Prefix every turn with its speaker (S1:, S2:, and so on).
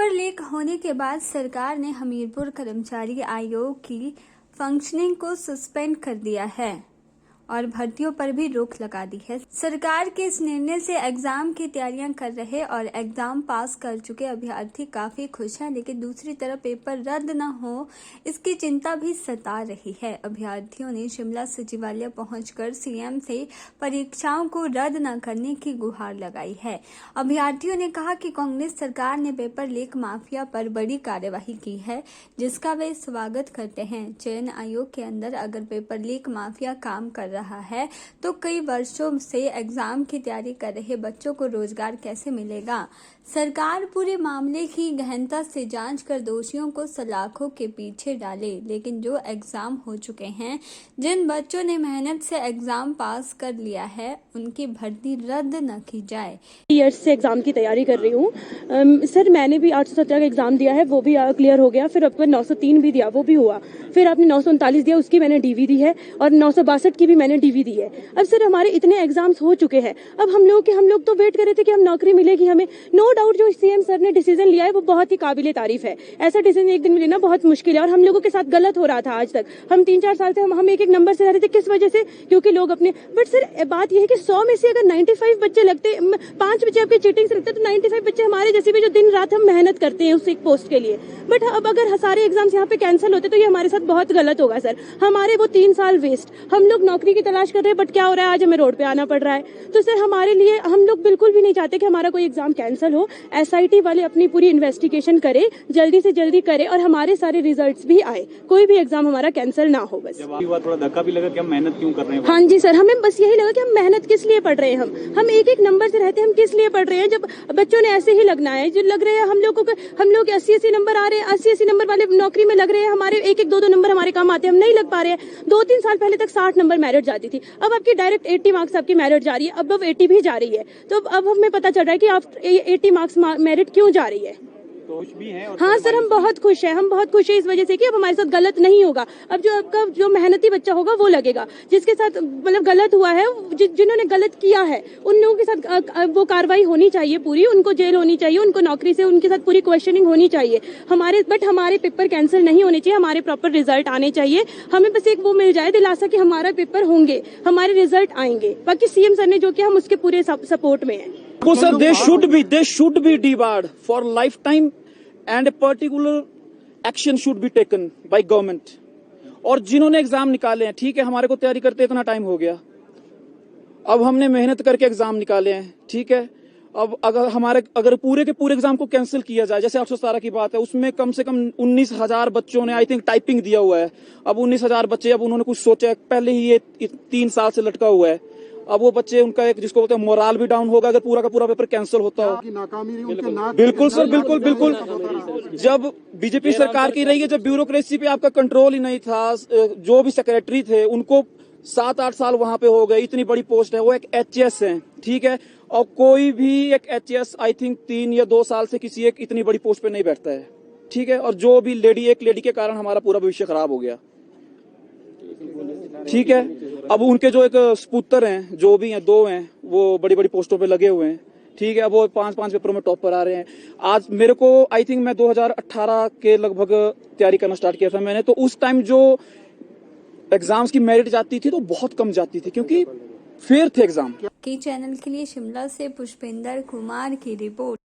S1: Paper leak होने के बाद सरकार ने हमीरपुर कर्मचारी आयोग की फंक्शनिंग को सस्पेंड कर दिया है और भर्तियों पर भी रोक लगा दी है। सरकार के इस निर्णय से एग्जाम की तैयारियां कर रहे और एग्जाम पास कर चुके अभ्यर्थी काफी खुश हैं, लेकिन दूसरी तरफ पेपर रद्द न हो इसकी चिंता भी सता रही है। अभ्यर्थियों ने शिमला सचिवालय पहुंचकर सीएम से परीक्षाओं को रद्द न करने की गुहार लगाई है। अभ्यर्थियों ने कहा कि कांग्रेस सरकार ने पेपर लीक माफिया पर बड़ी कार्यवाही की है, जिसका वे स्वागत करते हैं। चयन आयोग के अंदर अगर पेपर लीक माफिया काम कर रहा है तो कई वर्षों से एग्जाम की तैयारी कर रहे बच्चों को रोजगार कैसे मिलेगा। सरकार पूरे मामले की गहनता से जांच कर दोषियों को सलाखों के पीछे डाले, लेकिन जो एग्जाम हो चुके हैं, जिन बच्चों ने मेहनत से एग्जाम पास कर लिया है, उनकी भर्ती रद्द न की जाए।
S2: ईयर्स से एग्जाम की तैयारी कर रही हूँ सर। मैंने भी 817 का एग्जाम दिया है, वो भी क्लियर हो गया। फिर अपन 903 भी दिया, वो भी हुआ। फिर आपने 939 दिया, उसकी मैंने डीवी दी है, और 962 की भी मैंने डीवी दी है। अब सर हमारे इतने एग्जाम्स हो चुके हैं, अब हम लोग तो वेट कर रहे थे कि हम नौकरी मिलेगी हमें। नो डाउट जो सीएम सर ने डिसीजन लिया है वो बहुत ही काबिले तारीफ है। ऐसा डिसीजन एक दिन में लेना बहुत मुश्किल है, और हम लोगों के साथ गलत हो रहा था। आज तक हम 3-4 साल से हम एक नंबर से रह रहे थे। किस वजह से? क्योंकि लोग अपने, बट सर बात यह है कि 100 में से अगर 95 बच्चे लगते, 5 बच्चे आपके चीटिंग से लगते, तो 95 बच्चे हमारे जैसे भी जो दिन रात हम मेहनत करते हैं उस एक पोस्ट के लिए। बट अब अगर सारे एग्जाम्स यहाँ पे कैंसिल होते तो ये हमारे साथ बहुत गलत होगा सर। हमारे वो 3 साल वेस्ट। हम लोग नौकरी की तलाश कर रहे हैं, बट क्या हो रहा है, आज हमें रोड पे आना पड़ रहा है। तो सर हमारे लिए, हम लोग बिल्कुल भी नहीं चाहते कि हमारा कोई एग्जाम कैंसिल हो। एसआईटी वाले अपनी पूरी इन्वेस्टिगेशन करे, जल्दी से जल्दी करे, और हमारे सारे रिजल्ट्स भी आए, कोई भी एग्जाम हमारा कैंसिल ना हो। बस
S3: थोड़ा धक्का भी लगा कि हम मेहनत क्यों कर रहे हैं।
S2: हाँ जी सर, हमें बस यही लगा कि हम मेहनत किस लिए पढ़ रहे हैं। हम एक एक नंबर से रहते हैं, हम किस लिए पढ़ रहे हैं, जब बच्चों ने ऐसे ही लगना है। जो लग रहे हैं हम लोग 80-80 नंबर आ रहे हैं, 80-80 नंबर वाले नौकरी में लग रहे हैं, हमारे 1-1 2-2 नंबर हमारे काम आते हैं, हम नहीं लग पा रहे हैं। 2-3 साल पहले तक 60 नंबर मेरिट जाती थी, अब आपकी डायरेक्ट 80 मार्क्स आपकी मेरिट जा रही है, अब 80 भी जा रही है। तो अब हमें पता चल रहा है कि आप 80 मार्क्स मेरिट क्यों जा रही है।
S3: खुश भी हैं।
S2: हाँ सर, हम बहुत खुश हैं। हम बहुत खुश हैं इस वजह से कि अब हमारे साथ गलत नहीं होगा। अब जो आपका जो मेहनती बच्चा होगा वो लगेगा, जिसके साथ मतलब गलत हुआ है, जिन्होंने गलत किया है, उन लोगों के साथ वो कार्रवाई होनी चाहिए पूरी, उनको जेल होनी चाहिए, उनको नौकरी से उनके साथ पूरी क्वेश्चनिंग होनी चाहिए। हमारे पेपर कैंसिल नहीं होने चाहिए, हमारे प्रॉपर रिजल्ट आने चाहिए। हमें बस एक वो मिल जाए दिलासा कि हमारा पेपर होंगे, हमारे रिजल्ट आएंगे। बाकी सीएम सर ने जो किया हम उसके पूरे सपोर्ट में है।
S4: Sir they should be debarred for lifetime and a particular action should be taken by government। और जिन्होंने एग्जाम निकाले हैं, ठीक है, हमारे को तैयारी करते इतना टाइम हो गया, अब हमने मेहनत करके एग्जाम निकाले हैं, ठीक है। अब अगर पूरे के पूरे एग्जाम को कैंसिल किया जाए, जैसे 817 की बात है, उसमें कम से कम 19,000 बच्चों ने आई थिंक टाइपिंग दिया हुआ है। अब 19,000 बच्चे, अब उन्होंने कुछ सोचा, पहले ही ये 3 साल से लटका हुआ है। अब वो बच्चे, उनका एक जिसको बोलते हैं मोराल भी डाउन होगा अगर पूरा का पूरा पेपर कैंसिल होता हो। बिल्कुल सर, बिल्कुल। जब बीजेपी सरकार की रही है, जब ब्यूरोक्रेसी पे आपका कंट्रोल ही नहीं था, जो भी सेक्रेटरी थे उनको 7-8 साल वहां पे हो गए, इतनी बड़ी पोस्ट है, वो एक एचएस है, ठीक है। और कोई भी एक एचएस आई थिंक 3 या 2 साल से किसी एक इतनी बड़ी पोस्ट पे नहीं बैठता है, ठीक है। और जो भी एक लेडी के कारण हमारा पूरा भविष्य खराब हो गया, ठीक है। अब उनके जो एक सपुत्र हैं, जो भी हैं, 2 हैं, वो बड़ी बड़ी पोस्टों पे लगे हुए हैं, ठीक है। अब वो 5-5 पेपरों में टॉप पर आ रहे हैं। आज मेरे को आई थिंक मैं 2018 के लगभग तैयारी करना स्टार्ट किया था मैंने, तो उस टाइम जो एग्जाम्स की मेरिट जाती थी तो बहुत कम जाती थी, क्योंकि फेयर थे एग्जाम।
S1: की चैनल के लिए शिमला से पुष्पेंद्र कुमार की रिपोर्ट।